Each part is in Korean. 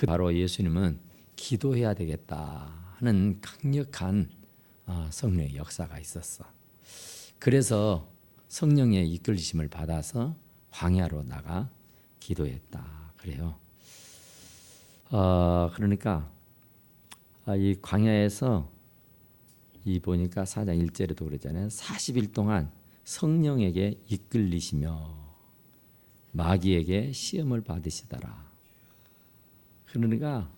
바로 예수님은 기도해야 되겠다 하는 강력한 성령의 역사가 있었어. 그래서 성령의 이끌리심을 받아서 광야로 나가 기도했다 그래요. 그러니까 이 광야에서 이 보니까 4장 1절에도 그러잖아요. 40일 동안 성령에게 이끌리시며 마귀에게 시험을 받으시더라. 그러니까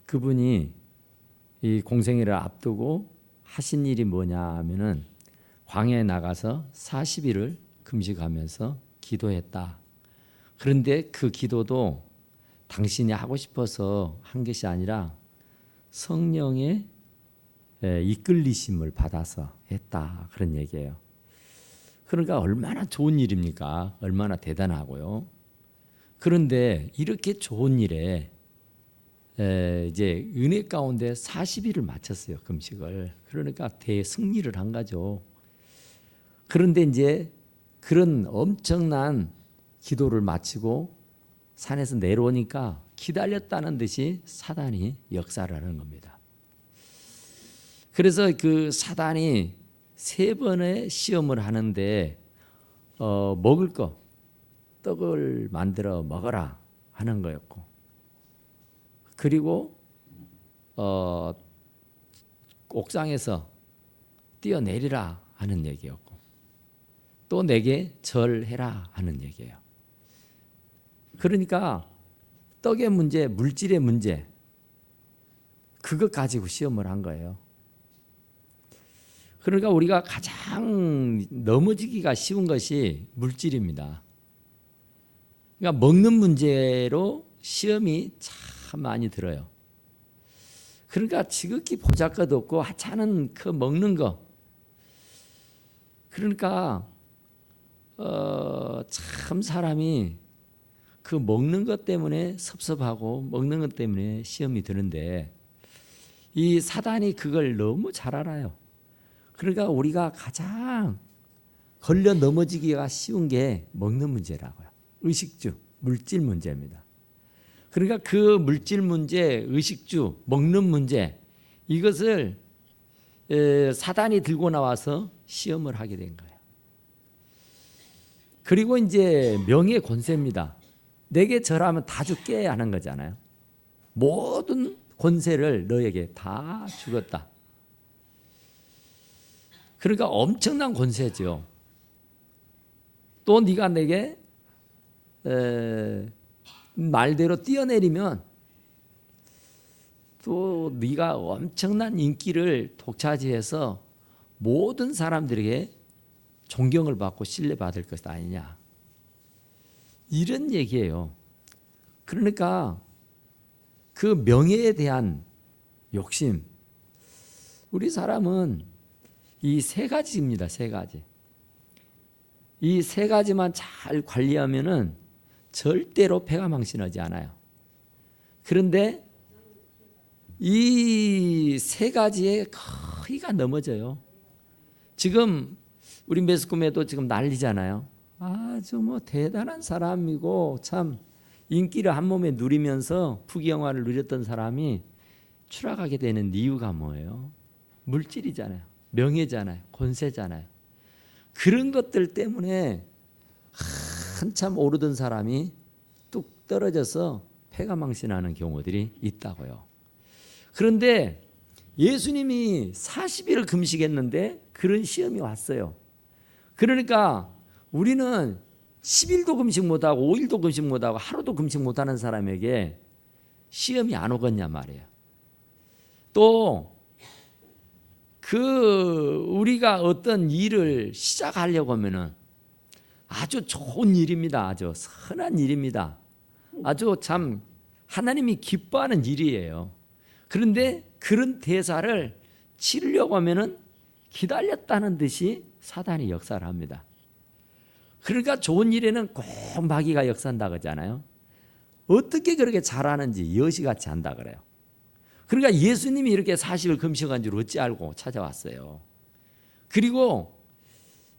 그분이 이 공생애를 앞두고 하신 일이 뭐냐 하면은 광야에 나가서 40일을 금식하면서 기도했다. 그런데 그 기도도 당신이 하고 싶어서 한 것이 아니라 성령의 이끌리심을 받아서 했다. 그런 얘기예요. 그러니까 얼마나 좋은 일입니까? 얼마나 대단하고요. 그런데 이렇게 좋은 일에 이제 은혜 가운데 40일을 마쳤어요. 금식을. 그러니까 대승리를 한 거죠. 그런데 이제 그런 엄청난 기도를 마치고 산에서 내려오니까 기다렸다는 듯이 사단이 역사를 하는 겁니다. 그래서 그 사단이 3번의 시험을 하는데 먹을 거 떡을 만들어 먹어라 하는 거였고, 그리고 옥상에서 뛰어내리라 하는 얘기였고, 또 내게 절해라 하는 얘기예요. 그러니까 떡의 문제, 물질의 문제, 그것 가지고 시험을 한 거예요. 그러니까 우리가 가장 넘어지기가 쉬운 것이 물질입니다. 그러니까 먹는 문제로 시험이 참 많이 들어요. 그러니까 지극히 보잘것없고 하찮은 그 먹는 거. 그러니까 참 사람이 그 먹는 것 때문에 섭섭하고 먹는 것 때문에 시험이 드는데 이 사단이 그걸 너무 잘 알아요. 그러니까 우리가 가장 걸려 넘어지기가 쉬운 게 먹는 문제라고요. 의식주, 물질 문제입니다. 그러니까 그 물질 문제, 의식주, 먹는 문제, 이것을 사단이 들고 나와서 시험을 하게 된 거예요. 그리고 이제 명예 권세입니다. 내게 절하면 다 줄게 하는 거잖아요. 모든 권세를 너에게 다 주겠다. 그러니까 엄청난 권세죠. 또 네가 내게 말대로 뛰어내리면 또 네가 엄청난 인기를 독차지해서 모든 사람들에게 존경을 받고 신뢰받을 것 아니냐, 이런 얘기예요. 그러니까 그 명예에 대한 욕심, 우리 사람은 이 3가지입니다. 3가지. 이 3가지만 잘 관리하면은 절대로 패가 망신하지 않아요. 그런데 이 3가지에 거의가 넘어져요. 지금 우리 매스컴에도 지금 난리잖아요. 아주 뭐 대단한 사람이고 참 인기를 한 몸에 누리면서 부귀영화를 누렸던 사람이 추락하게 되는 이유가 뭐예요? 물질이잖아요. 명예잖아요. 권세잖아요. 그런 것들 때문에 한참 오르던 사람이 뚝 떨어져서 패가망신하는 경우들이 있다고요. 그런데 예수님이 40일을 금식했는데 그런 시험이 왔어요. 그러니까 우리는 10일도 금식 못하고 5일도 금식 못하고 하루도 금식 못하는 사람에게 시험이 안 오겠냐 말이에요. 또 우리가 어떤 일을 시작하려고 하면은 아주 좋은 일입니다. 아주 선한 일입니다. 아주 참 하나님이 기뻐하는 일이에요. 그런데 그런 대사를 치르려고 하면은 기다렸다는 듯이 사단이 역사를 합니다. 그러니까 좋은 일에는 꼭 마귀가 역사한다 그러잖아요. 어떻게 그렇게 잘하는지 여시같이 한다 그래요. 그러니까 예수님이 이렇게 40일 금식한 줄 어찌 알고 찾아왔어요. 그리고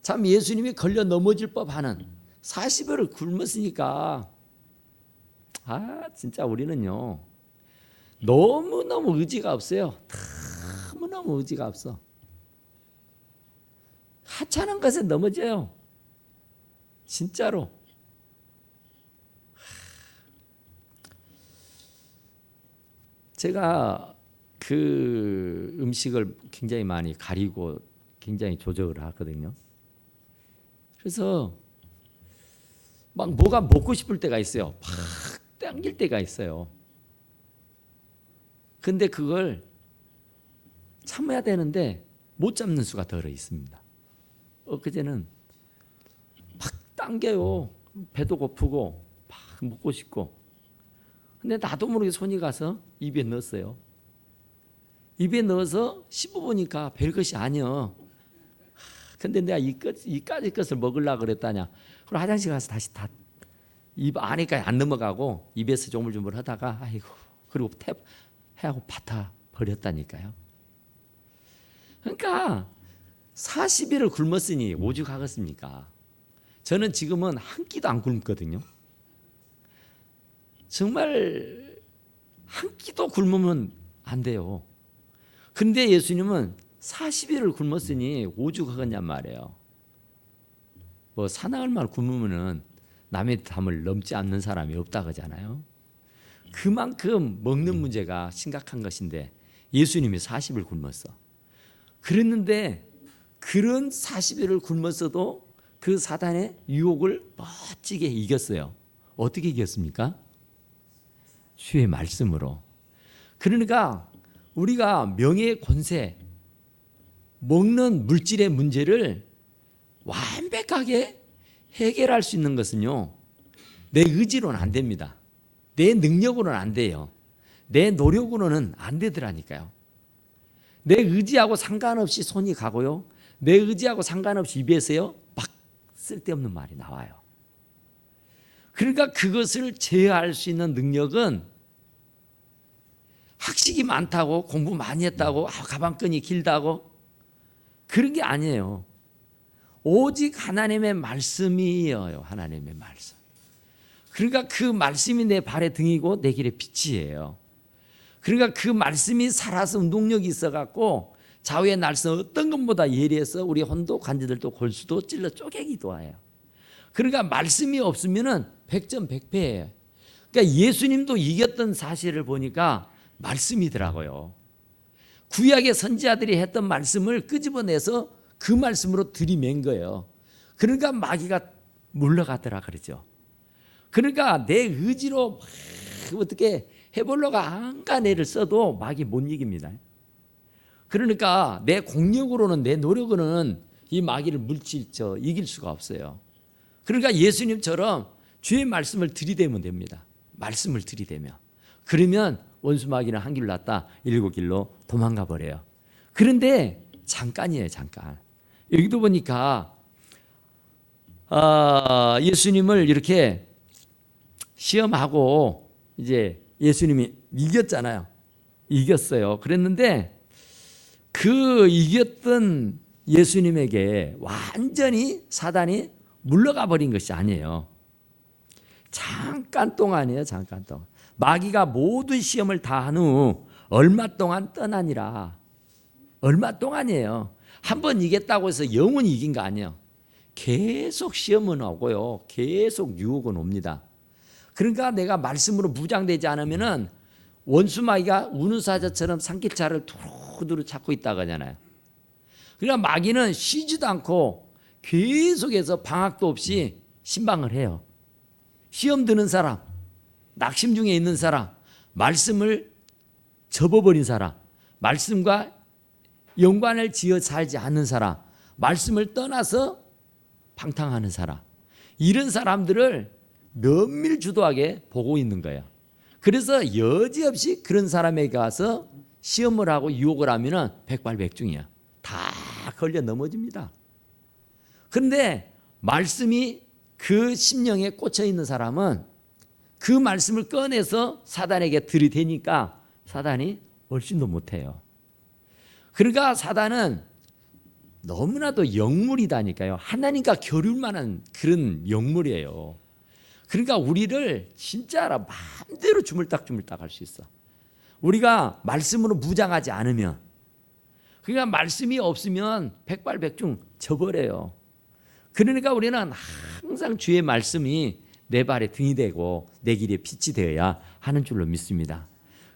참 예수님이 걸려 넘어질 법하는 40일을 굶었으니까 진짜 우리는요 너무너무 의지가 없어요. 너무너무 의지가 없어. 하찮은 것에 넘어져요. 진짜로. 제가 그 음식을 굉장히 많이 가리고 굉장히 조절을 하거든요. 그래서 막 뭐가 먹고 싶을 때가 있어요. 막 당길 때가 있어요. 근데 그걸 참아야 되는데 못 참는 수가 덜어 있습니다. 엊그제는 막 당겨요. 배도 고프고 막 먹고 싶고. 근데 나도 모르게 손이 가서 입에 넣었어요. 입에 넣어서 씹어보니까 별것이 아니여. 근데 내가 이까지 것을 먹으려고 그랬다냐. 그럼 화장실 가서 다시 다 입 안에까지 안 넘어가고 입에서 조물조물 하다가 아이고 그리고 탭 해하고 파타 버렸다니까요. 그러니까 40일을 굶었으니 오죽하겠습니까? 저는 지금은 한 끼도 안 굶거든요. 정말 한 끼도 굶으면 안 돼요. 근데 예수님은 40일을 굶었으니 오죽하겠냔 말이에요. 뭐 사나흘만 굶으면은 남의 담을 넘지 않는 사람이 없다 그러잖아요. 그만큼 먹는 문제가 심각한 것인데 예수님이 40일 굶었어. 그랬는데 그런 40일을 굶었어도 그 사단의 유혹을 멋지게 이겼어요. 어떻게 이겼습니까? 주의 말씀으로. 그러니까 우리가 명예, 권세, 먹는 물질의 문제를 완벽하게 해결할 수 있는 것은요, 내 의지로는 안 됩니다. 내 능력으로는 안 돼요. 내 노력으로는 안 되더라니까요. 내 의지하고 상관없이 손이 가고요, 내 의지하고 상관없이 입에서요 막 쓸데없는 말이 나와요. 그러니까 그것을 제어할 수 있는 능력은 학식이 많다고 공부 많이 했다고 가방끈이 길다고 그런 게 아니에요. 오직 하나님의 말씀이에요. 하나님의 말씀. 그러니까 그 말씀이 내 발의 등이고 내 길의 빛이에요. 그러니까 그 말씀이 살아서 운동력이 있어갖고 좌우의 날선 어떤 것보다 예리해서 우리 혼도 관절들도 골수도 찔러 쪼개기도 해요. 그러니까 말씀이 없으면은 100점 100패예요. 그러니까 예수님도 이겼던 사실을 보니까 말씀이더라고요. 구약의 선지자들이 했던 말씀을 끄집어내서 그 말씀으로 들이맨 거예요. 그러니까 마귀가 물러가더라 그러죠. 그러니까 내 의지로 막 어떻게 해보려고 안간 애를 써도 마귀 못 이깁니다. 그러니까 내 공력으로는 내 노력으로는 이 마귀를 이길 수가 없어요. 그러니까 예수님처럼 주의 말씀을 들이대면 됩니다. 말씀을 들이대면. 그러면 원수 마귀는 한 길로 났다 7길로 도망가 버려요. 그런데 잠깐이에요. 잠깐. 여기도 보니까 예수님을 이렇게 시험하고 이제 예수님이 이겼잖아요. 이겼어요. 그랬는데 그 이겼던 예수님에게 완전히 사단이 물러가 버린 것이 아니에요. 잠깐 동안이에요. 잠깐 동안. 마귀가 모든 시험을 다 한 후 얼마 동안 떠나니라. 얼마 동안이에요. 한 번 이겼다고 해서 영원히 이긴 거 아니에요. 계속 시험은 오고요. 계속 유혹은 옵니다. 그러니까 내가 말씀으로 무장되지 않으면은 원수 마귀가 우는 사자처럼 산길차를 두루두루 찾고 있다고 하잖아요. 그러니까 마귀는 쉬지도 않고 계속해서 방학도 없이 신방을 해요. 시험 드는 사람, 낙심 중에 있는 사람, 말씀을 접어버린 사람, 말씀과 연관을 지어 살지 않는 사람, 말씀을 떠나서 방탕하는 사람, 이런 사람들을 면밀주도하게 보고 있는 거예요. 그래서 여지없이 그런 사람에게 가서 시험을 하고 유혹을 하면은 백발백중이야. 다 걸려 넘어집니다. 그런데 말씀이 그 심령에 꽂혀 있는 사람은 그 말씀을 꺼내서 사단에게 들이대니까 사단이 얼씬도 못해요. 그러니까 사단은 너무나도 영물이다니까요. 하나님과 겨룰 만한 그런 영물이에요. 그러니까 우리를 진짜 마음대로 주물딱주물딱 할 수 있어. 우리가 말씀으로 무장하지 않으면, 그러니까 말씀이 없으면 백발백중 져버려요. 그러니까 우리는 항상 주의 말씀이 내 발에 등이 되고 내 길에 빛이 되어야 하는 줄로 믿습니다.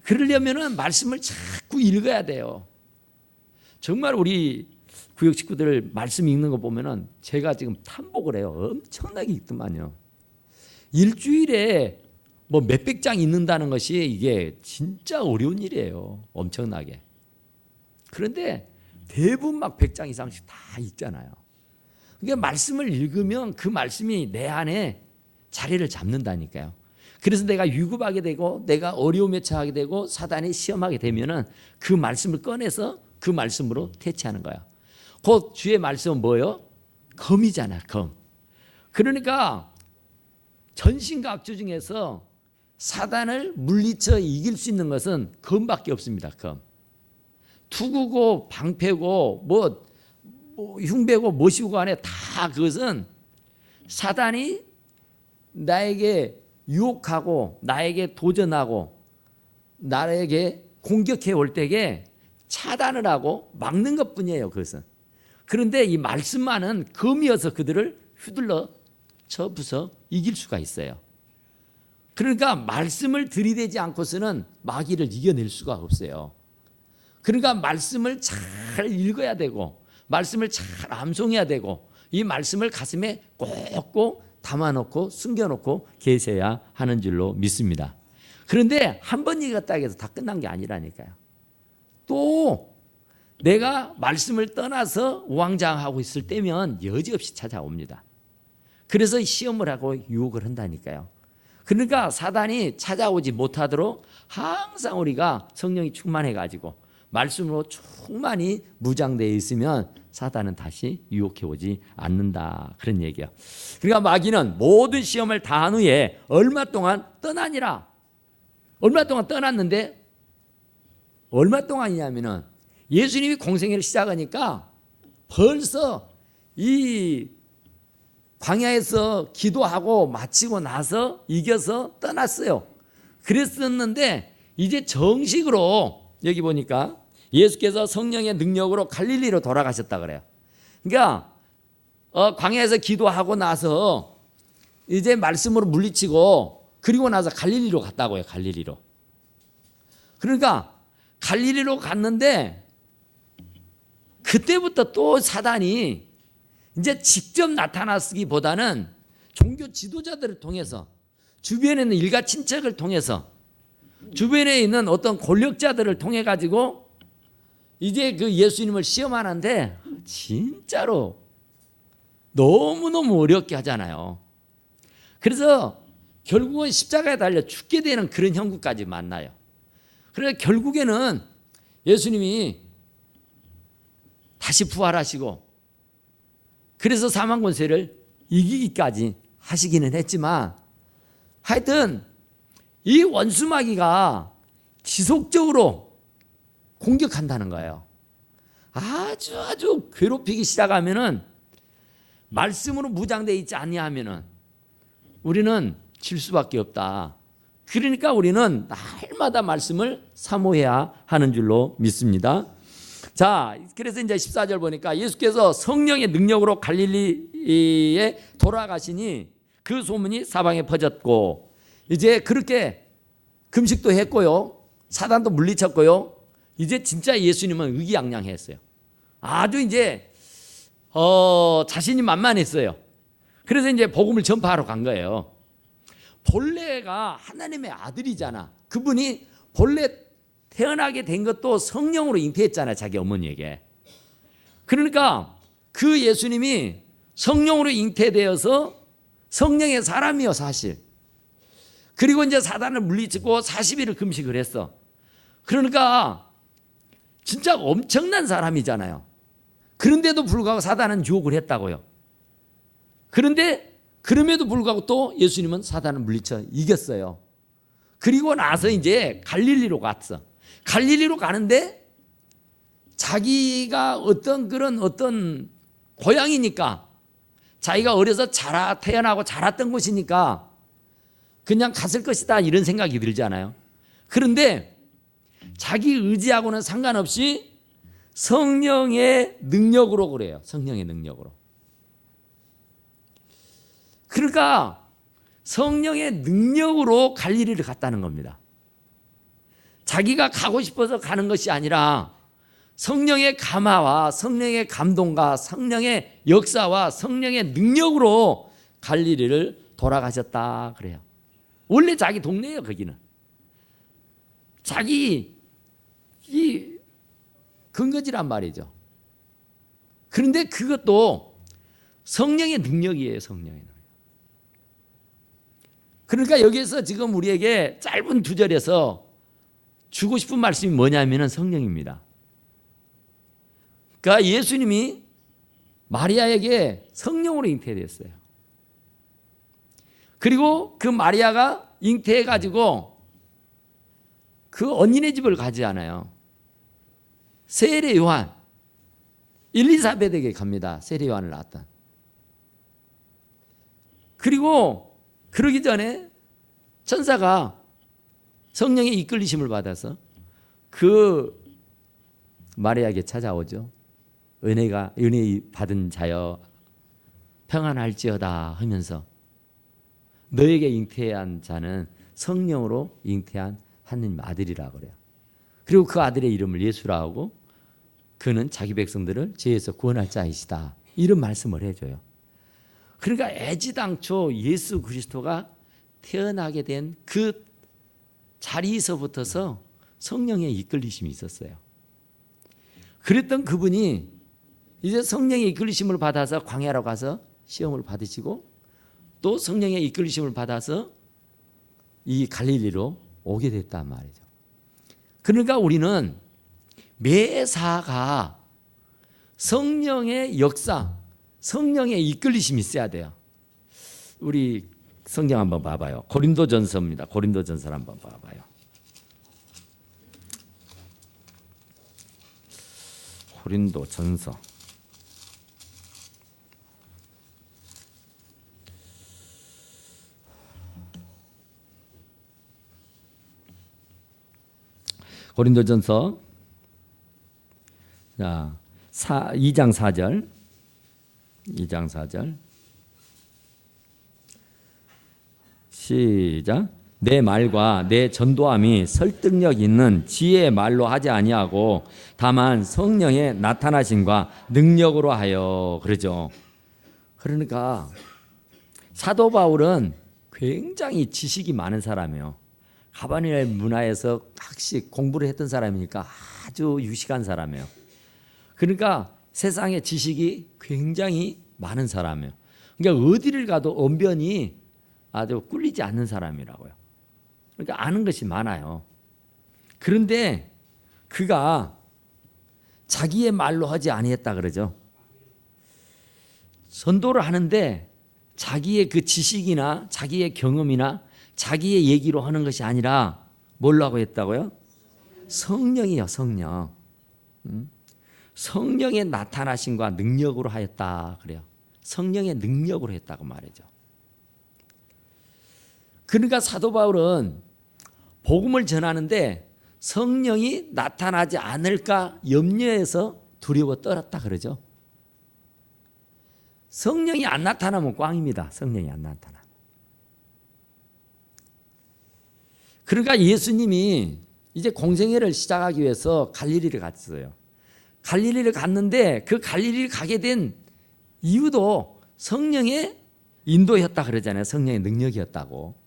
그러려면 말씀을 자꾸 읽어야 돼요. 정말 우리 구역 식구들 말씀 읽는 거 보면은 제가 지금 탐복을 해요. 엄청나게 읽더만요. 일주일에 뭐 몇백 장 읽는다는 것이 이게 진짜 어려운 일이에요. 엄청나게. 그런데 대부분 막 100장 이상씩 다 읽잖아요. 그러니까 말씀을 읽으면 그 말씀이 내 안에 자리를 잡는다니까요. 그래서 내가 위급하게 되고 내가 어려움에 처하게 되고 사단이 시험하게 되면은 그 말씀을 꺼내서 그 말씀으로 대체하는 거야. 곧 주의 말씀은 뭐예요? 검이잖아, 검. 그러니까 전신과학주 중에서 사단을 물리쳐 이길 수 있는 것은 검밖에 없습니다. 검. 투구고 방패고 뭐 흉배고 뭐시고 간에 다 그것은 사단이 나에게 유혹하고 나에게 도전하고 나에게 공격해 올 때에 차단을 하고 막는 것뿐이에요. 그것은. 그런데 이 말씀만은 검이어서 그들을 휘둘러 쳐부숴 이길 수가 있어요. 그러니까 말씀을 들이대지 않고서는 마귀를 이겨낼 수가 없어요. 그러니까 말씀을 잘 읽어야 되고 말씀을 잘 암송해야 되고 이 말씀을 가슴에 꼭꼭 담아놓고 숨겨놓고 계셔야 하는 줄로 믿습니다. 그런데 한 번 읽었다 해서 다 끝난 게 아니라니까요. 또 내가 말씀을 떠나서 우왕좌왕하고 있을 때면 여지없이 찾아옵니다. 그래서 시험을 하고 유혹을 한다니까요. 그러니까 사단이 찾아오지 못하도록 항상 우리가 성령이 충만해가지고 말씀으로 충만히 무장되어 있으면 사단은 다시 유혹해 오지 않는다. 그런 얘기예요. 그러니까 마귀는 모든 시험을 다한 후에 얼마 동안 떠나니라. 얼마 동안 떠났는데 얼마 동안이냐면은 예수님이 공생애를 시작하니까 벌써 이 광야에서 기도하고 마치고 나서 이겨서 떠났어요. 그랬었는데 이제 정식으로 여기 보니까 예수께서 성령의 능력으로 갈릴리로 돌아가셨다 그래요. 그러니까 광야에서 기도하고 나서 이제 말씀으로 물리치고 그리고 나서 갈릴리로 갔다고요. 갈릴리로. 그러니까 갈릴리로 갔는데 그때부터 또 사단이 이제 직접 나타나기보다는 종교 지도자들을 통해서 주변에 있는 일가 친척을 통해서 주변에 있는 어떤 권력자들을 통해 가지고 이제 그 예수님을 시험하는데 진짜로 너무너무 어렵게 하잖아요. 그래서 결국은 십자가에 달려 죽게 되는 그런 형국까지 만나요. 그래서 결국에는 예수님이 다시 부활하시고 그래서 사망 권세를 이기기까지 하시기는 했지만 하여튼 이 원수마귀가 지속적으로 공격한다는 거예요. 아주 괴롭히기 시작하면은 말씀으로 무장되어 있지 아니하면은 우리는 질 수밖에 없다. 그러니까 우리는 날마다 말씀을 사모해야 하는 줄로 믿습니다. 자, 그래서 이제 14절 보니까 예수께서 성령의 능력으로 갈릴리에 돌아가시니 그 소문이 사방에 퍼졌고 이제 그렇게 금식도 했고요. 사단도 물리쳤고요. 이제 진짜 예수님은 의기양양했어요. 아주 이제 자신이 만만했어요. 그래서 이제 복음을 전파하러 간 거예요. 본래가 하나님의 아들이잖아. 그분이 본래 태어나게 된 것도 성령으로 잉태했잖아요. 자기 어머니에게. 그러니까 그 예수님이 성령으로 잉태되어서 성령의 사람이요 사실. 그리고 이제 사단을 물리치고 40일을 금식을 했어. 그러니까 진짜 엄청난 사람이잖아요. 그런데도 불구하고 사단은 유혹을 했다고요. 그런데 그럼에도 불구하고 또 예수님은 사단을 물리쳐 이겼어요. 그리고 나서 이제 갈릴리로 갔어. 갈릴리로 가는데 자기가 어떤 고향이니까 자기가 어려서 태어나고 자랐던 곳이니까 그냥 갔을 것이다 이런 생각이 들잖아요. 그런데 자기 의지하고는 상관없이 성령의 능력으로 그래요. 성령의 능력으로. 그러니까 성령의 능력으로 갈릴리를 갔다는 겁니다. 자기가 가고 싶어서 가는 것이 아니라 성령의 감화와 성령의 감동과 성령의 역사와 성령의 능력으로 갈릴리를 돌아가셨다 그래요. 원래 자기 동네예요. 거기는 자기 이 근거지란 말이죠. 그런데 그것도 성령의 능력이에요. 성령의 능력. 그러니까 여기에서 지금 우리에게 짧은 두 절에서 주고 싶은 말씀이 뭐냐면 성령입니다. 그러니까 예수님이 마리아에게 성령으로 잉태됐어요. 그리고 그 마리아가 잉태해가지고 그 언니네 집을 가지 않아요. 세례 요한, 엘리사벳에게 갑니다. 세례 요한을 낳았던. 그리고 그러기 전에 천사가 성령의 이끌리심을 받아서 그 마리아에게 찾아오죠. 은혜 받은 자여 평안할지어다 하면서 너에게 잉태한 자는 성령으로 잉태한 하느님 아들이라 그래요. 그리고 그 아들의 이름을 예수라 하고 그는 자기 백성들을 죄에서 구원할 자이시다. 이런 말씀을 해줘요. 그러니까 애지당초 예수 그리스도가 태어나게 된 그 자리에서부터서 성령의 이끌리심이 있었어요. 그랬던 그분이 이제 성령의 이끌리심을 받아서 광야로 가서 시험을 받으시고 또 성령의 이끌리심을 받아서 이 갈릴리로 오게 됐단 말이죠. 그러니까 우리는 매사가 성령의 역사, 성령의 이끌리심이 있어야 돼요. 우리 성경 한번 봐봐요. 고린도전서입니다. 고린도전서를 한번 봐봐요. 고린도전서 고린도전서 2장 4절 2장 4절 시작. 내 말과 내 전도함이 설득력 있는 지혜의 말로 하지 아니하고 다만 성령의 나타나심과 능력으로 하여 그러죠. 그러니까 사도 바울은 굉장히 지식이 많은 사람이에요. 가바닐 문화에서 학식 공부를 했던 사람이니까 아주 유식한 사람이에요. 그러니까 세상의 지식이 굉장히 많은 사람이에요. 그러니까 어디를 가도 언변이 아주 꿀리지 않는 사람이라고요. 그러니까 아는 것이 많아요. 그런데 그가 자기의 말로 하지 아니했다 그러죠. 전도를 하는데 자기의 그 지식이나 자기의 경험이나 자기의 얘기로 하는 것이 아니라 뭘로 하고 했다고요? 성령이요, 성령. 성령의 나타나심과 능력으로 하였다 그래요. 성령의 능력으로 했다고 말이죠. 그러니까 사도 바울은 복음을 전하는데 성령이 나타나지 않을까 염려해서 두려워 떨었다 그러죠. 성령이 안 나타나면 꽝입니다. 성령이 안 나타나. 그러니까 예수님이 이제 공생애를 시작하기 위해서 갈릴리를 갔어요. 갈릴리를 갔는데 그 갈릴리를 가게 된 이유도 성령의 인도였다 그러잖아요. 성령의 능력이었다고.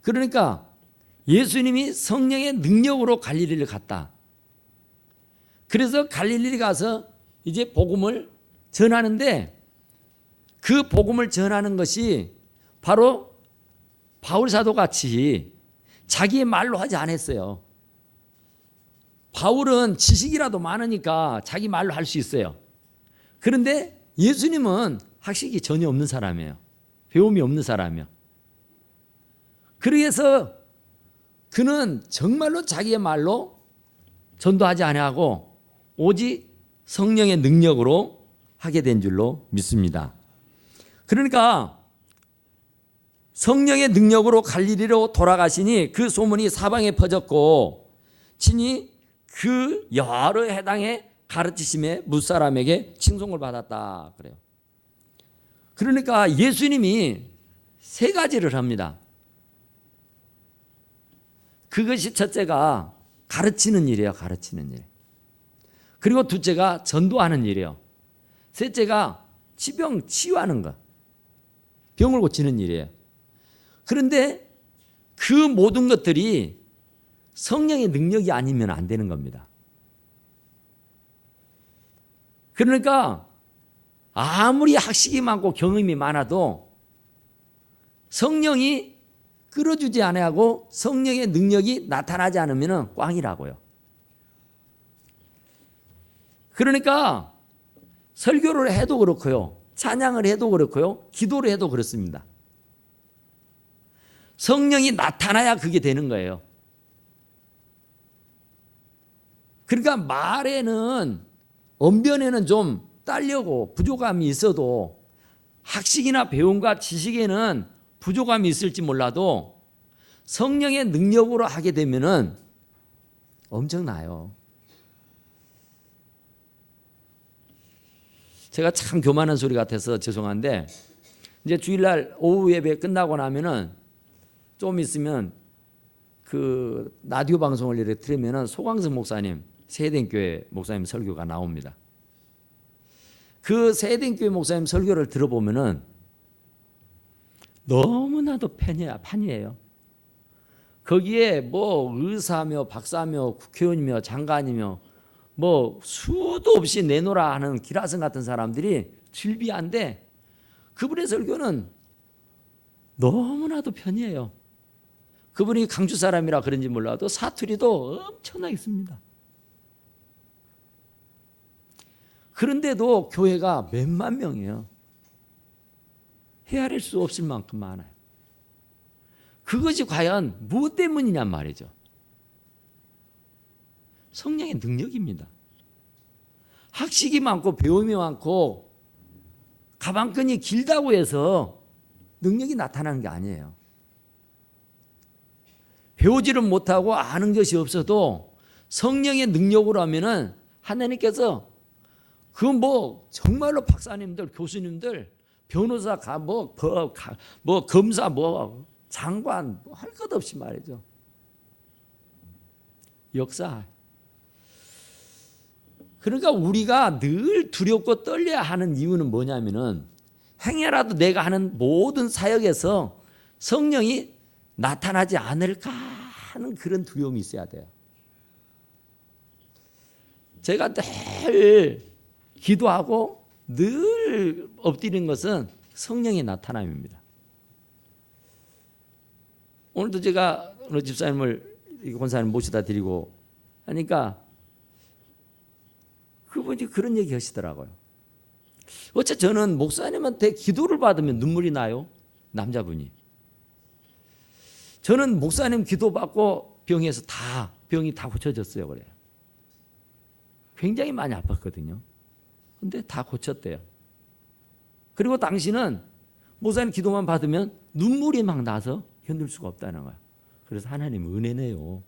그러니까 예수님이 성령의 능력으로 갈릴리를 갔다. 그래서 갈릴리 가서 이제 복음을 전하는데 그 복음을 전하는 것이 바로 바울 사도 같이 자기의 말로 하지 않았어요. 바울은 지식이라도 많으니까 자기 말로 할 수 있어요. 그런데 예수님은 학식이 전혀 없는 사람이에요. 배움이 없는 사람이에요. 그래서 그는 정말로 자기의 말로 전도하지 아니하고 오직 성령의 능력으로 하게 된 줄로 믿습니다. 그러니까 성령의 능력으로 갈릴리로 돌아가시니 그 소문이 사방에 퍼졌고 친히 그 여러 해당의 가르치심에 무사람에게 칭송을 받았다 그래요. 그러니까 예수님이 세 가지를 합니다. 그것이 첫째가 가르치는 일이에요. 가르치는 일. 그리고 둘째가 전도하는 일이에요. 셋째가 치병 치유하는 것. 병을 고치는 일이에요. 그런데 그 모든 것들이 성령의 능력이 아니면 안 되는 겁니다. 그러니까 아무리 학식이 많고 경험이 많아도 성령이 끌어주지 않아하고 성령의 능력이 나타나지 않으면 꽝이라고요. 그러니까 설교를 해도 그렇고요. 찬양을 해도 그렇고요. 기도를 해도 그렇습니다. 성령이 나타나야 그게 되는 거예요. 그러니까 말에는 언변에는 좀 딸려고 부족함이 있어도 학식이나 배움과 지식에는 부족함이 있을지 몰라도 성령의 능력으로 하게 되면은 엄청나요. 제가 참 교만한 소리 같아서 죄송한데 이제 주일날 오후 예배 끝나고 나면은 좀 있으면 그 라디오 방송을 이렇게 들으면은 소광석 목사님 세대교회 목사님 설교가 나옵니다. 그 세대교회 목사님 설교를 들어보면은 너무나도 판이에요. 거기에 뭐 의사며 박사며 국회의원이며 장관이며 뭐 수도 없이 내놓으라 하는 기라성 같은 사람들이 질비한데 그분의 설교는 너무나도 편이에요. 그분이 강주 사람이라 그런지 몰라도 사투리도 엄청나게 씁니다. 그런데도 교회가 몇만 명이에요. 헤아릴 수 없을 만큼 많아요. 그것이 과연 무엇 때문이냔 말이죠. 성령의 능력입니다. 학식이 많고 배움이 많고 가방끈이 길다고 해서 능력이 나타나는 게 아니에요. 배우지를 못하고 아는 것이 없어도 성령의 능력으로 하면은 하나님께서 그 뭐 정말로 박사님들, 교수님들, 변호사, 뭐 검사, 뭐 장관 뭐 할 것 없이 말이죠. 역사. 그러니까 우리가 늘 두렵고 떨려야 하는 이유는 뭐냐면은 행여라도 내가 하는 모든 사역에서 성령이 나타나지 않을까 하는 그런 두려움이 있어야 돼요. 제가 늘 기도하고 늘 엎드리는 것은 성령의 나타남입니다. 오늘도 제가 어느 집사님을 권사님 모시다 드리고 하니까 그분이 그런 얘기 하시더라고요. 어째 저는 목사님한테 기도를 받으면 눈물이 나요? 남자분이. 저는 목사님 기도받고 병에서 병이 다 고쳐졌어요. 그래요. 굉장히 많이 아팠거든요. 근데 다 고쳤대요. 그리고 당신은 목사님 기도만 받으면 눈물이 막 나서 견딜 수가 없다는 거예요. 그래서 하나님 은혜네요.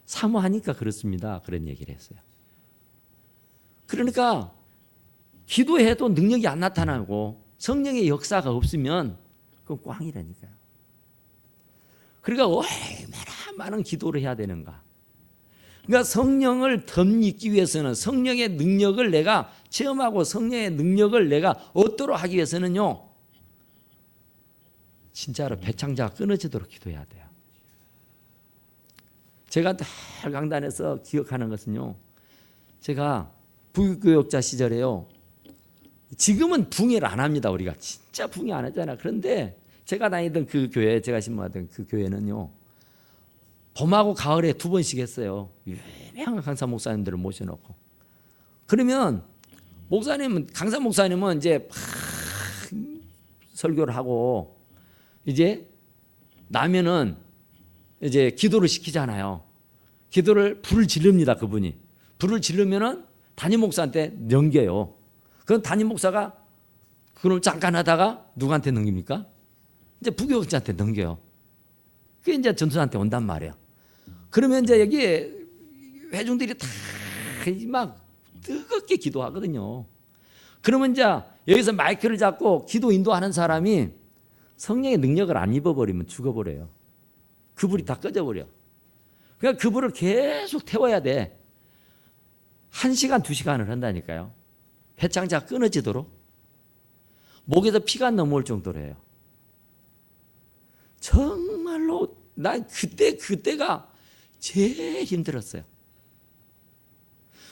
사모하니까 그렇습니다. 그런 얘기를 했어요. 그러니까 기도해도 능력이 안 나타나고 성령의 역사가 없으면 그건 꽝이라니까요. 그러니까 얼마나 많은 기도를 해야 되는가. 그러니까 성령을 덧입기 위해서는 성령의 능력을 내가 체험하고 성령의 능력을 내가 얻도록 하기 위해서는요. 진짜로 배창자가 끊어지도록 기도해야 돼요. 제가 늘 강단에서 기억하는 것은요. 제가 부교역자 시절에요. 지금은 붕해를 안 합니다. 우리가 진짜 붕해 안 하잖아. 그런데 제가 다니던 그 교회, 제가 신모하던 그 교회는요. 봄하고 가을에 2번씩 했어요. 유명한 강사 목사님들을 모셔놓고. 그러면 강사 목사님은 이제 설교를 하고 이제 나면은 이제 기도를 시키잖아요. 기도를 불을 지릅니다. 그분이. 불을 지르면은 담임 목사한테 넘겨요. 그럼 담임 목사가 그걸 잠깐 하다가 누구한테 넘깁니까? 이제 부교육자한테 넘겨요. 그게 이제 전도사한테 온단 말이에요. 그러면 이제 여기에 회중들이 다 막 뜨겁게 기도하거든요. 그러면 이제 여기서 마이크를 잡고 기도 인도하는 사람이 성령의 능력을 안 입어버리면 죽어버려요. 그 불이 다 꺼져버려. 그러니까 그 불을 계속 태워야 돼. 1시간, 2시간을 한다니까요. 배창자가 끊어지도록. 목에서 피가 넘어올 정도로 해요. 정말로 난 그때가 제일 힘들었어요.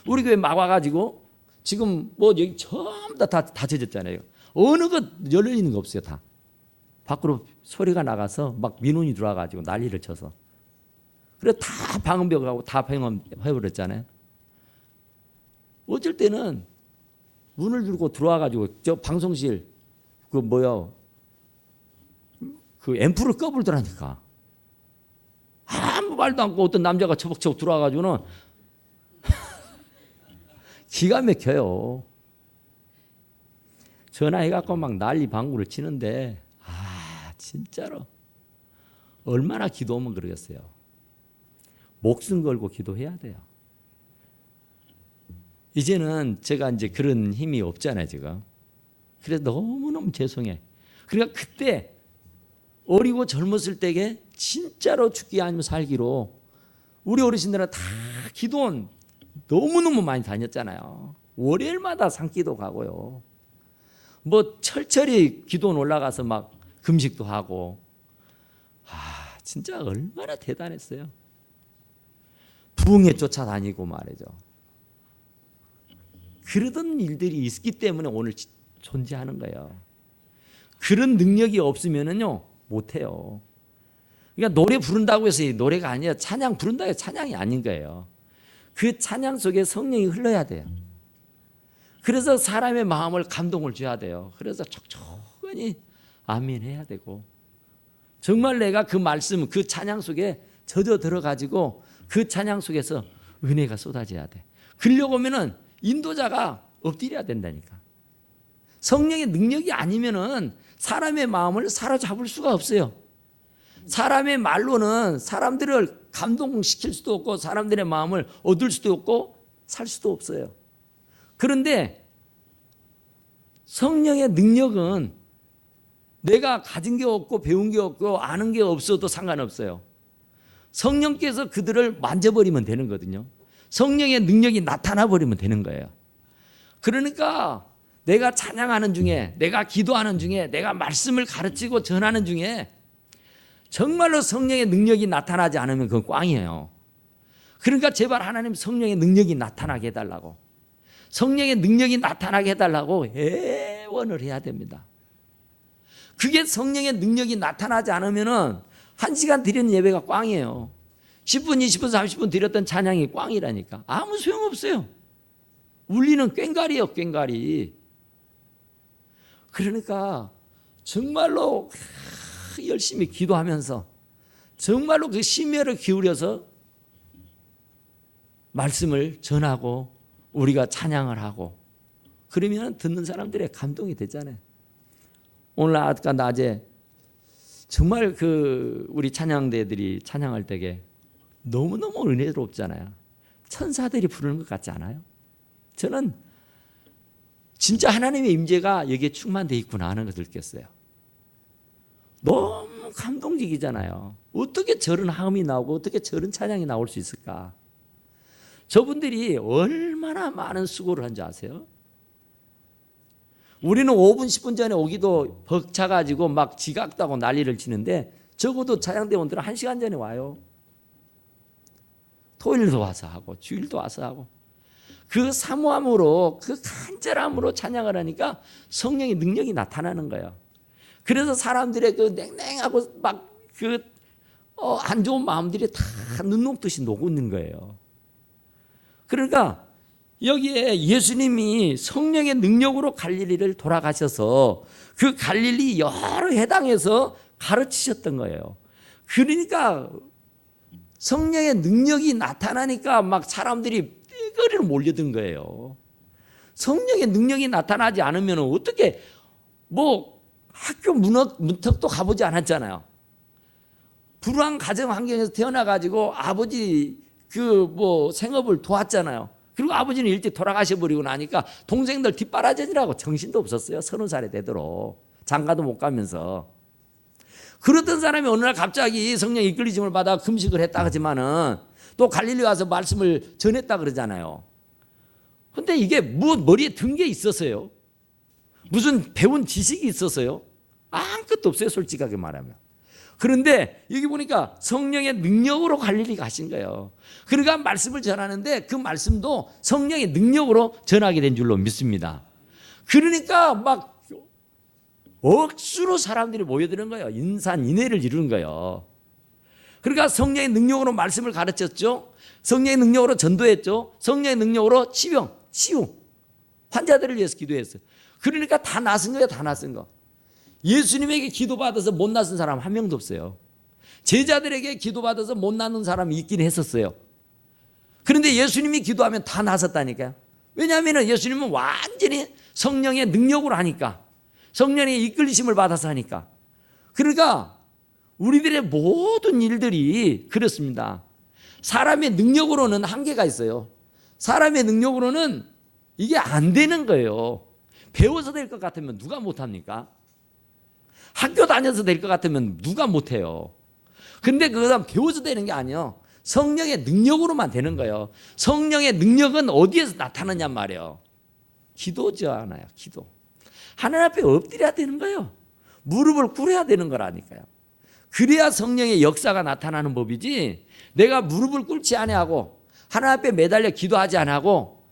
우리 교회 막 와가지고 지금 뭐 여기 전부 다 젖었잖아요. 어느 것 열려있는 거 없어요. 다 밖으로 소리가 나가서 막 민원이 들어와가지고 난리를 쳐서. 그래 다 방음벽하고 다 방음해버렸잖아요. 어쩔 때는 문을 들고 들어와가지고 저 방송실 그 앰프를 꺼불더라니까. 아무 말도 않고 어떤 남자가 처벅처벅 들어와가지고는 기가 막혀요. 전화해갖고 막 난리 방구를 치는데 진짜로 얼마나 기도하면 그러겠어요. 목숨 걸고 기도해야 돼요. 이제는 제가 이제 그런 힘이 없잖아요, 지금. 그래서 너무너무 죄송해. 그러니까 그때 어리고 젊었을 때에 진짜로 죽기 아니면 살기로 우리 어르신들은 다 기도원 너무너무 많이 다녔잖아요. 월요일마다 산기도 가고요. 뭐 철저히 기도원 올라가서 막 금식도 하고. 진짜 얼마나 대단했어요. 부흥회 쫓아다니고 말이죠. 그러던 일들이 있기 때문에 오늘 존재하는 거예요. 그런 능력이 없으면은요 못해요. 그러니까 노래 부른다고 해서 노래가 아니라 찬양 부른다고 해서 찬양이 아닌 거예요. 그 찬양 속에 성령이 흘러야 돼요. 그래서 사람의 마음을 감동을 줘야 돼요. 그래서 촉촉하니 아멘 해야 되고, 정말 내가 그 말씀 그 찬양 속에 젖어 들어가지고 그 찬양 속에서 은혜가 쏟아져야 돼. 그러려고 하면은 인도자가 엎드려야 된다니까. 성령의 능력이 아니면은 사람의 마음을 사로잡을 수가 없어요. 사람의 말로는 사람들을 감동시킬 수도 없고 사람들의 마음을 얻을 수도 없고 살 수도 없어요. 그런데 성령의 능력은 내가 가진 게 없고 배운 게 없고 아는 게 없어도 상관없어요. 성령께서 그들을 만져버리면 되는 거거든요. 성령의 능력이 나타나 버리면 되는 거예요. 그러니까 내가 찬양하는 중에, 내가 기도하는 중에, 내가 말씀을 가르치고 전하는 중에 정말로 성령의 능력이 나타나지 않으면 그건 꽝이에요. 그러니까 제발 하나님 성령의 능력이 나타나게 해달라고, 성령의 능력이 나타나게 해달라고 애원을 해야 됩니다. 그게 성령의 능력이 나타나지 않으면 1시간 드리는 예배가 꽝이에요. 10분, 20분, 30분 드렸던 찬양이 꽝이라니까. 아무 소용없어요. 울리는 꽹과리예요, 꽹과리. 그러니까 정말로 열심히 기도하면서 정말로 그 심혈을 기울여서 말씀을 전하고 우리가 찬양을 하고 그러면 듣는 사람들의 감동이 되잖아요. 오늘 아까 낮에 정말 우리 찬양대들이 찬양할 때에 너무너무 은혜롭잖아요. 천사들이 부르는 것 같지 않아요? 저는 진짜 하나님의 임재가 여기에 충만되어 있구나 하는 것을 느꼈어요. 너무 감동적이잖아요. 어떻게 저런 화음이 나오고 어떻게 저런 찬양이 나올 수 있을까? 저분들이 얼마나 많은 수고를 한지 아세요? 우리는 5분 10분 전에 오기도 벅차가지고 막 지각도 하고 난리를 치는데 적어도 찬양대원들은 1시간 전에 와요. 토요일도 와서 하고 주일도 와서 하고 그 사모함으로 그 간절함으로 찬양을 하니까 성령의 능력이 나타나는 거예요. 그래서 사람들의 그 냉랭하고 막 안 좋은 마음들이 다 눈 녹듯이 녹는 거예요. 그러니까 여기에 예수님이 성령의 능력으로 갈릴리를 돌아가셔서 그 갈릴리 여러 해당에서 가르치셨던 거예요. 그러니까 성령의 능력이 나타나니까 막 사람들이 떼거리로 몰려든 거예요. 성령의 능력이 나타나지 않으면 어떻게 학교 문턱도 가보지 않았잖아요. 불우한 가정 환경에서 태어나가지고 아버지 생업을 도왔잖아요. 그리고 아버지는 일찍 돌아가셔버리고 나니까 동생들 뒷바라지라고 정신도 없었어요. 30살이 되도록. 장가도 못 가면서. 그렇던 사람이 어느 날 갑자기 성령 이끌리심을 받아 금식을 했다 하지만은 또 갈릴리 와서 말씀을 전했다 그러잖아요. 근데 이게 머리에 든 게 있었어요? 무슨 배운 지식이 있었어요? 아무것도 없어요, 솔직하게 말하면. 그런데 여기 보니까 성령의 능력으로 갈릴리 가신 거예요. 그러니까 말씀을 전하는데 그 말씀도 성령의 능력으로 전하게 된 줄로 믿습니다. 그러니까 막 억수로 사람들이 모여드는 거예요. 인산인해를 이루는 거예요. 그러니까 성령의 능력으로 말씀을 가르쳤죠. 성령의 능력으로 전도했죠. 성령의 능력으로 치유, 환자들을 위해서 기도했어요. 그러니까 다 나선 거예요. 다 나선 거. 예수님에게 기도받아서 못 나선 사람 한 명도 없어요. 제자들에게 기도받아서 못 나는 사람이 있긴 했었어요. 그런데 예수님이 기도하면 다 나섰다니까요. 왜냐하면 예수님은 완전히 성령의 능력으로 하니까, 성령의 이끌리심을 받아서 하니까. 그러니까 우리들의 모든 일들이 그렇습니다. 사람의 능력으로는 한계가 있어요. 사람의 능력으로는 이게 안 되는 거예요. 배워서 될 것 같으면 누가 못합니까? 학교 다녀서 될 것 같으면 누가 못해요. 근데 그건 배워서 되는 게 아니에요. 성령의 능력으로만 되는 거예요. 성령의 능력은 어디에서 나타나냔 말이에요. 기도지 않아요. 기도. 하나님 앞에 엎드려야 되는 거예요. 무릎을 꿇어야 되는 거라니까요. 그래야 성령의 역사가 나타나는 법이지, 내가 무릎을 꿇지 아니하고 하나님 앞에 매달려 기도하지 않고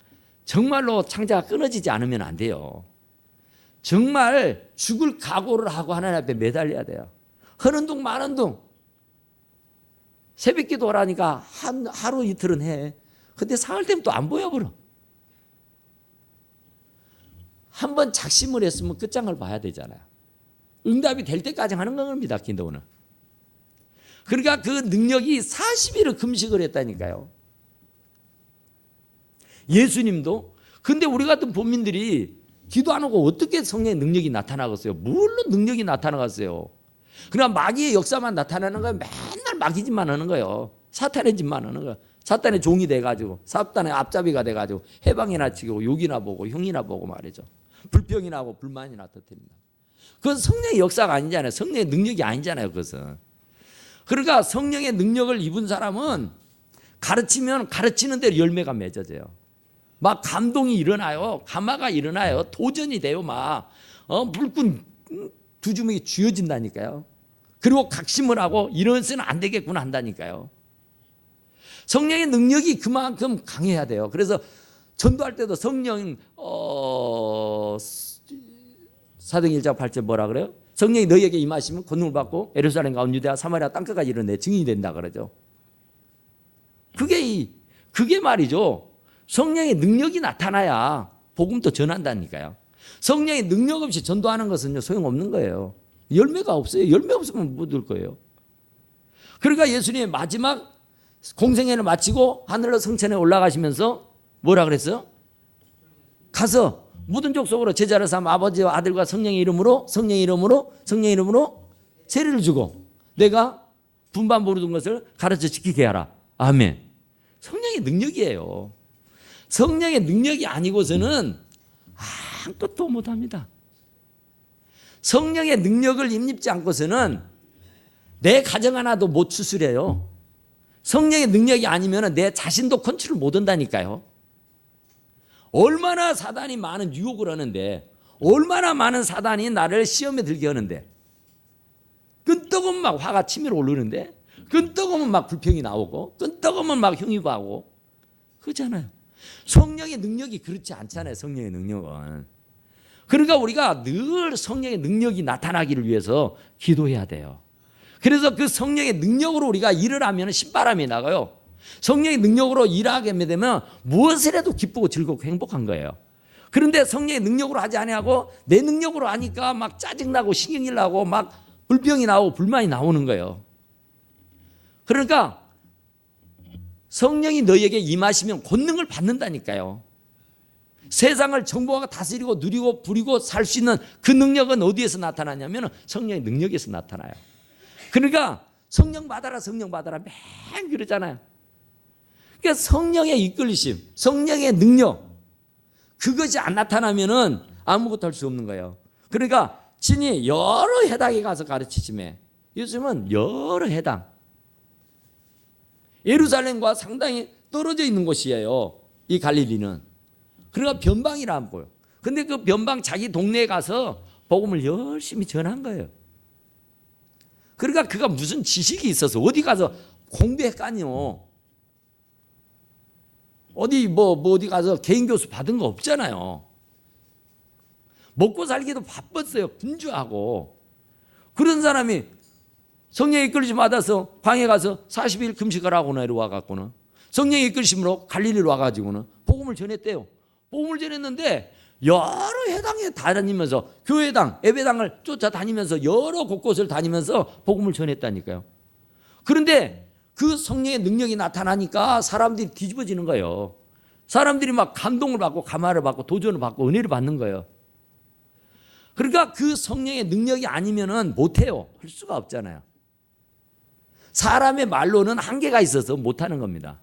정말로 창자가 끊어지지 않으면 안 돼요. 정말 죽을 각오를 하고 하나님 앞에 매달려야 돼요. 하는 둥 마는 둥. 새벽 기도하라니까 하루 이틀은 해. 근데 사흘 되면 또 안 보여버려. 한번 작심을 했으면 끝장을 봐야 되잖아요. 응답이 될 때까지 하는 겁니다, 기도는. 그러니까 그 능력이 40일을 금식을 했다니까요. 예수님도. 근데 우리 같은 본민들이 기도 안 하고 어떻게 성령의 능력이 나타나겠어요? 물론 능력이 나타나겠어요. 그냥 마귀의 역사만 나타나는 거예요. 맨날 마귀 짓만 하는 거예요. 사탄의 짓만 하는 거예요. 사탄의 종이 돼가지고, 사탄의 앞잡이가 돼가지고 해방이나 치고 욕이나 보고 흉이나 보고 말이죠. 불평이나 하고 불만이나 터뜨립니다. 그건 성령의 역사가 아니잖아요. 성령의 능력이 아니잖아요. 그것은. 그러니까 성령의 능력을 입은 사람은 가르치면 가르치는 대로 열매가 맺어져요. 막 감동이 일어나요. 감화가 일어나요. 도전이 돼요. 막 물꾼 두 주먹이 쥐어진다니까요. 그리고 각심을 하고 이러서는 안 되겠구나 한다니까요. 성령의 능력이 그만큼 강해야 돼요. 그래서 전도할 때도 성령 사도행 1장 8절 뭐라 그래요? 성령이 너희에게 임하시면 권능을 받고 예루살렘 가온 유대와 사마리아 땅끝까지 이르는 내 증인이 된다 그러죠. 그게 말이죠. 성령의 능력이 나타나야 복음도 전한다니까요. 성령의 능력 없이 전도하는 것은요, 소용없는 거예요. 열매가 없어요. 열매 없으면 못 올 거예요. 그러니까 예수님의 마지막 공생애를 마치고 하늘로 성천에 올라가시면서 뭐라 그랬어요? 가서 모든 족속으로 제자를 삼아 아버지와 아들과 성령의 이름으로 세례를 주고 내가 분반 모르던 것을 가르쳐 지키게 하라. 아멘. 성령의 능력이에요. 성령의 능력이 아니고서는 아무것도 못합니다. 성령의 능력을 힘입지 않고서는 내 가정 하나도 못 추스려요. 성령의 능력이 아니면 내 자신도 컨트롤 못 한다니까요. 얼마나 사단이 많은 유혹을 하는데, 얼마나 많은 사단이 나를 시험에 들게 하는데, 끈떡하면 막 화가 치밀어 오르는데, 끈떡하면 막 불평이 나오고, 끈떡하면 막 흉이고 그렇잖아요. 성령의 능력이 그렇지 않잖아요. 성령의 능력은. 그러니까 우리가 늘 성령의 능력이 나타나기를 위해서 기도해야 돼요. 그래서 그 성령의 능력으로 우리가 일을 하면 신바람이 나가요. 성령의 능력으로 일하게 되면 무엇을 해도 기쁘고 즐겁고 행복한 거예요. 그런데 성령의 능력으로 하지 아니하고 내 능력으로 하니까 막 짜증나고 신경이 나고 막 불평이 나오고 불만이 나오는 거예요. 그러니까 성령이 너희에게 임하시면 권능을 받는다니까요. 세상을 정복하고 다스리고 누리고 부리고 살 수 있는 그 능력은 어디에서 나타나냐면 성령의 능력에서 나타나요. 그러니까 성령 받아라 성령 받아라 맨 그러잖아요. 그러니까 성령의 이끌리심, 성령의 능력, 그것이 안 나타나면은 아무것도 할 수 없는 거예요. 그러니까 진이 여러 해당에 가서 가르치심에, 요즘은 여러 해당, 예루살렘과 상당히 떨어져 있는 곳이에요, 이 갈릴리는. 그러니까 변방이라 안 보여. 근데 그 변방 자기 동네에 가서 복음을 열심히 전한 거예요. 그러니까 그가 무슨 지식이 있어서 어디 가서 공부했까니요. 어디 어디 가서 개인 교수 받은 거 없잖아요. 먹고 살기도 바빴어요. 분주하고. 그런 사람이 성령의 이끌리심 받아서 광야에 가서 40일 금식을 하고 내려와 갖고는 성령의 이끌리심으로 갈릴리로 와 가지고는 복음을 전했대요. 복음을 전했는데 여러 회당에 다니면서, 교회당, 예배당을 쫓아다니면서 여러 곳곳을 다니면서 복음을 전했다니까요. 그런데 그 성령의 능력이 나타나니까 사람들이 뒤집어지는 거예요. 사람들이 막 감동을 받고 감화를 받고 도전을 받고 은혜를 받는 거예요. 그러니까 그 성령의 능력이 아니면은 못해요. 할 수가 없잖아요. 사람의 말로는 한계가 있어서 못하는 겁니다.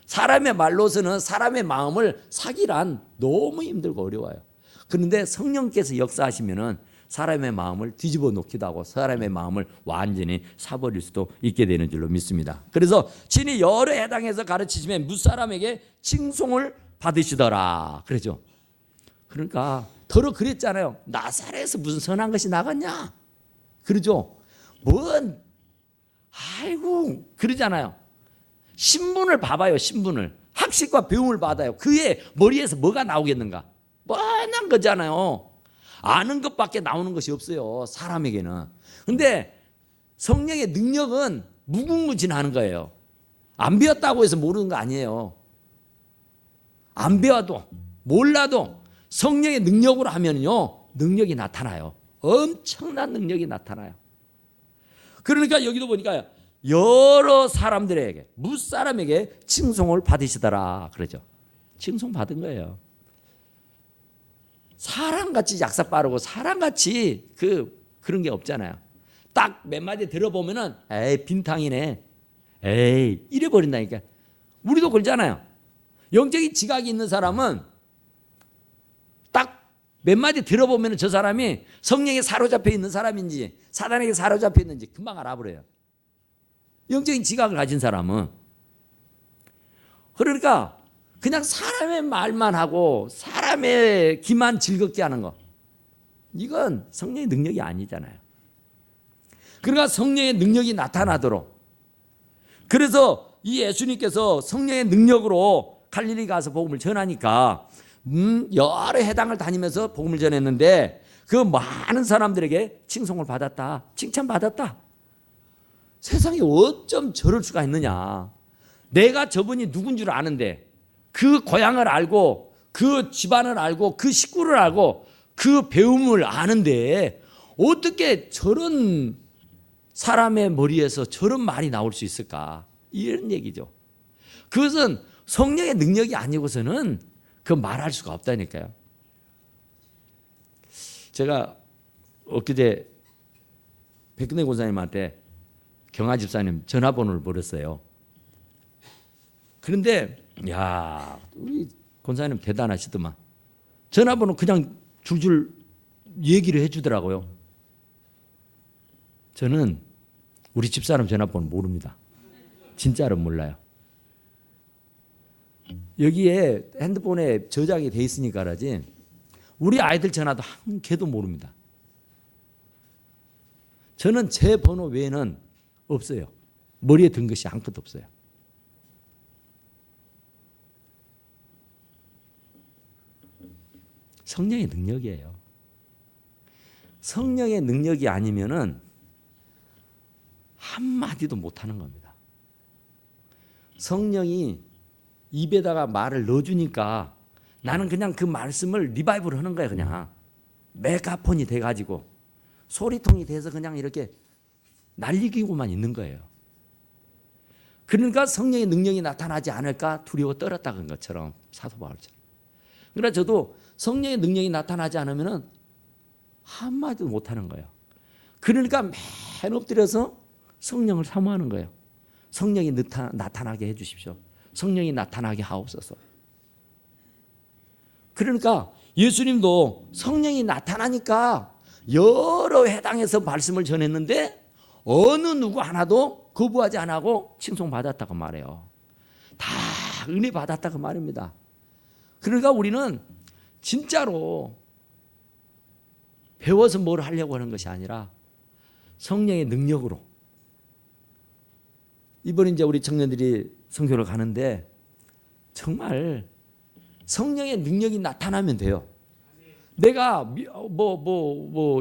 사람의 말로서는 사람의 마음을 사기란 너무 힘들고 어려워요. 그런데 성령께서 역사하시면은 사람의 마음을 뒤집어 놓기도 하고 사람의 마음을 완전히 사버릴 수도 있게 되는 줄로 믿습니다. 그래서 진이 여러 해당에서 가르치시면 무사람에게 칭송을 받으시더라 그러죠. 그러니까 더러 그랬잖아요. 나사렛에서 무슨 선한 것이 나갔냐 그러죠. 뭔 아이고 그러잖아요. 신분을 봐봐요. 신분을, 학식과 배움을 받아요. 그의 머리에서 뭐가 나오겠는가? 뻔한 거잖아요. 아는 것밖에 나오는 것이 없어요, 사람에게는. 근데 성령의 능력은 무궁무진하는 거예요. 안 배웠다고 해서 모르는 거 아니에요. 안 배워도 몰라도 성령의 능력으로 하면요 능력이 나타나요. 엄청난 능력이 나타나요. 그러니까 여기도 보니까 여러 사람들에게, 무사람에게 칭송을 받으시더라 그러죠. 칭송 받은 거예요. 사람같이 약삭 빠르고 사람같이 그런 게 없잖아요. 딱 몇 마디 들어보면은 에이 빈탕이네, 에이 이래 버린다니까. 우리도 그러잖아요. 영적인 지각이 있는 사람은 딱 몇 마디 들어보면은 저 사람이 성령에 사로잡혀 있는 사람인지 사단에게 사로잡혀 있는지 금방 알아버려요. 영적인 지각을 가진 사람은. 그러니까 그냥 사람의 말만 하고 사람의 귀만 즐겁게 하는 거, 이건 성령의 능력이 아니잖아요. 그러니까 성령의 능력이 나타나도록, 그래서 이 예수님께서 성령의 능력으로 갈릴리 가서 복음을 전하니까 여러 해당을 다니면서 복음을 전했는데 그 많은 사람들에게 칭송을 받았다, 칭찬받았다. 세상에 어쩜 저럴 수가 있느냐. 내가 저분이 누군 줄 아는데, 그 고향을 알고 그 집안을 알고 그 식구를 알고 그 배움을 아는데 어떻게 저런 사람의 머리에서 저런 말이 나올 수 있을까, 이런 얘기죠. 그것은 성령의 능력이 아니고서는 그 말할 수가 없다니까요. 제가 엊그제 백근혜 권사님한테 경아 집사님 전화번호를 물었어요. 그런데 야, 우리 권사님 대단하시더만. 전화번호 그냥 줄줄 얘기를 해주더라고요. 저는 우리 집사람 전화번호 모릅니다. 진짜로 몰라요. 여기에 핸드폰에 저장이 돼 있으니까 그러지 우리 아이들 전화도 한 개도 모릅니다. 저는 제 번호 외에는 없어요. 머리에 든 것이 아무것도 없어요. 성령의 능력이에요. 성령의 능력이 아니면은 한마디도 못하는 겁니다. 성령이 입에다가 말을 넣어주니까 나는 그냥 그 말씀을 리바이벌 하는 거야. 그냥 메가폰이 돼가지고 소리통이 돼서 그냥 이렇게 날리기고만 있는 거예요. 그러니까 성령의 능력이 나타나지 않을까 두려워 떨었다는 것처럼, 사도 바울처럼. 그러나 저도 성령의 능력이 나타나지 않으면 한마디도 못하는 거예요. 그러니까 맨 엎드려서 성령을 사모하는 거예요. 성령이 나타나게 해주십시오. 성령이 나타나게 하옵소서. 그러니까 예수님도 성령이 나타나니까 여러 회당에서 말씀을 전했는데 어느 누구 하나도 거부하지 않고 칭송받았다고 말해요. 다 은혜 받았다고 말입니다. 그러니까 우리는 진짜로 배워서 뭘 하려고 하는 것이 아니라 성령의 능력으로. 이번에 이제 우리 청년들이 선교를 가는데 정말 성령의 능력이 나타나면 돼요. 내가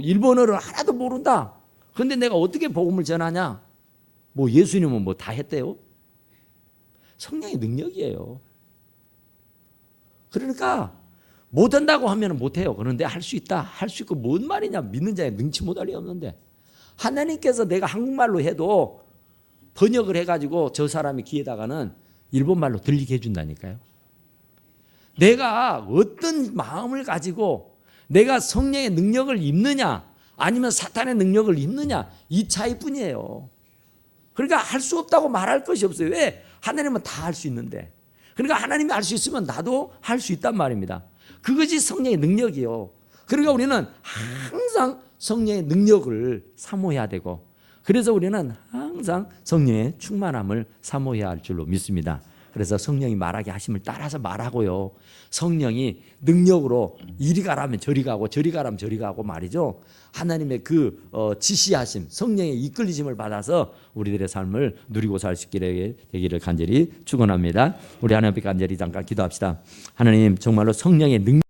일본어를 하나도 모른다. 그런데 내가 어떻게 복음을 전하냐? 예수님은 다 했대요. 성령의 능력이에요. 그러니까 못한다고 하면 못해요. 그런데 할 수 있다. 할 수 있고 뭔 말이냐. 믿는 자에 능치 못할 리 없는데 하나님께서 내가 한국말로 해도 번역을 해가지고 저 사람의 귀에다가는 일본말로 들리게 해준다니까요. 내가 어떤 마음을 가지고 내가 성령의 능력을 입느냐 아니면 사탄의 능력을 입느냐 이 차이뿐이에요. 그러니까 할 수 없다고 말할 것이 없어요. 왜? 하나님은 다 할 수 있는데. 그러니까 하나님이 할 수 있으면 나도 할 수 있단 말입니다. 그것이 성령의 능력이요. 그러니까 우리는 항상 성령의 능력을 사모해야 되고 그래서 우리는 항상 성령의 충만함을 사모해야 할 줄로 믿습니다. 그래서 성령이 말하게 하심을 따라서 말하고요. 성령이 능력으로 이리 가라면 저리 가고 저리 가라면 저리 가고 말이죠. 하나님의 그 지시하심, 성령의 이끌리심을 받아서 우리들의 삶을 누리고 살 수 있게 되기를 간절히 축원합니다. 우리 하나님 앞에 간절히 잠깐 기도합시다. 하나님 정말로 성령의 능력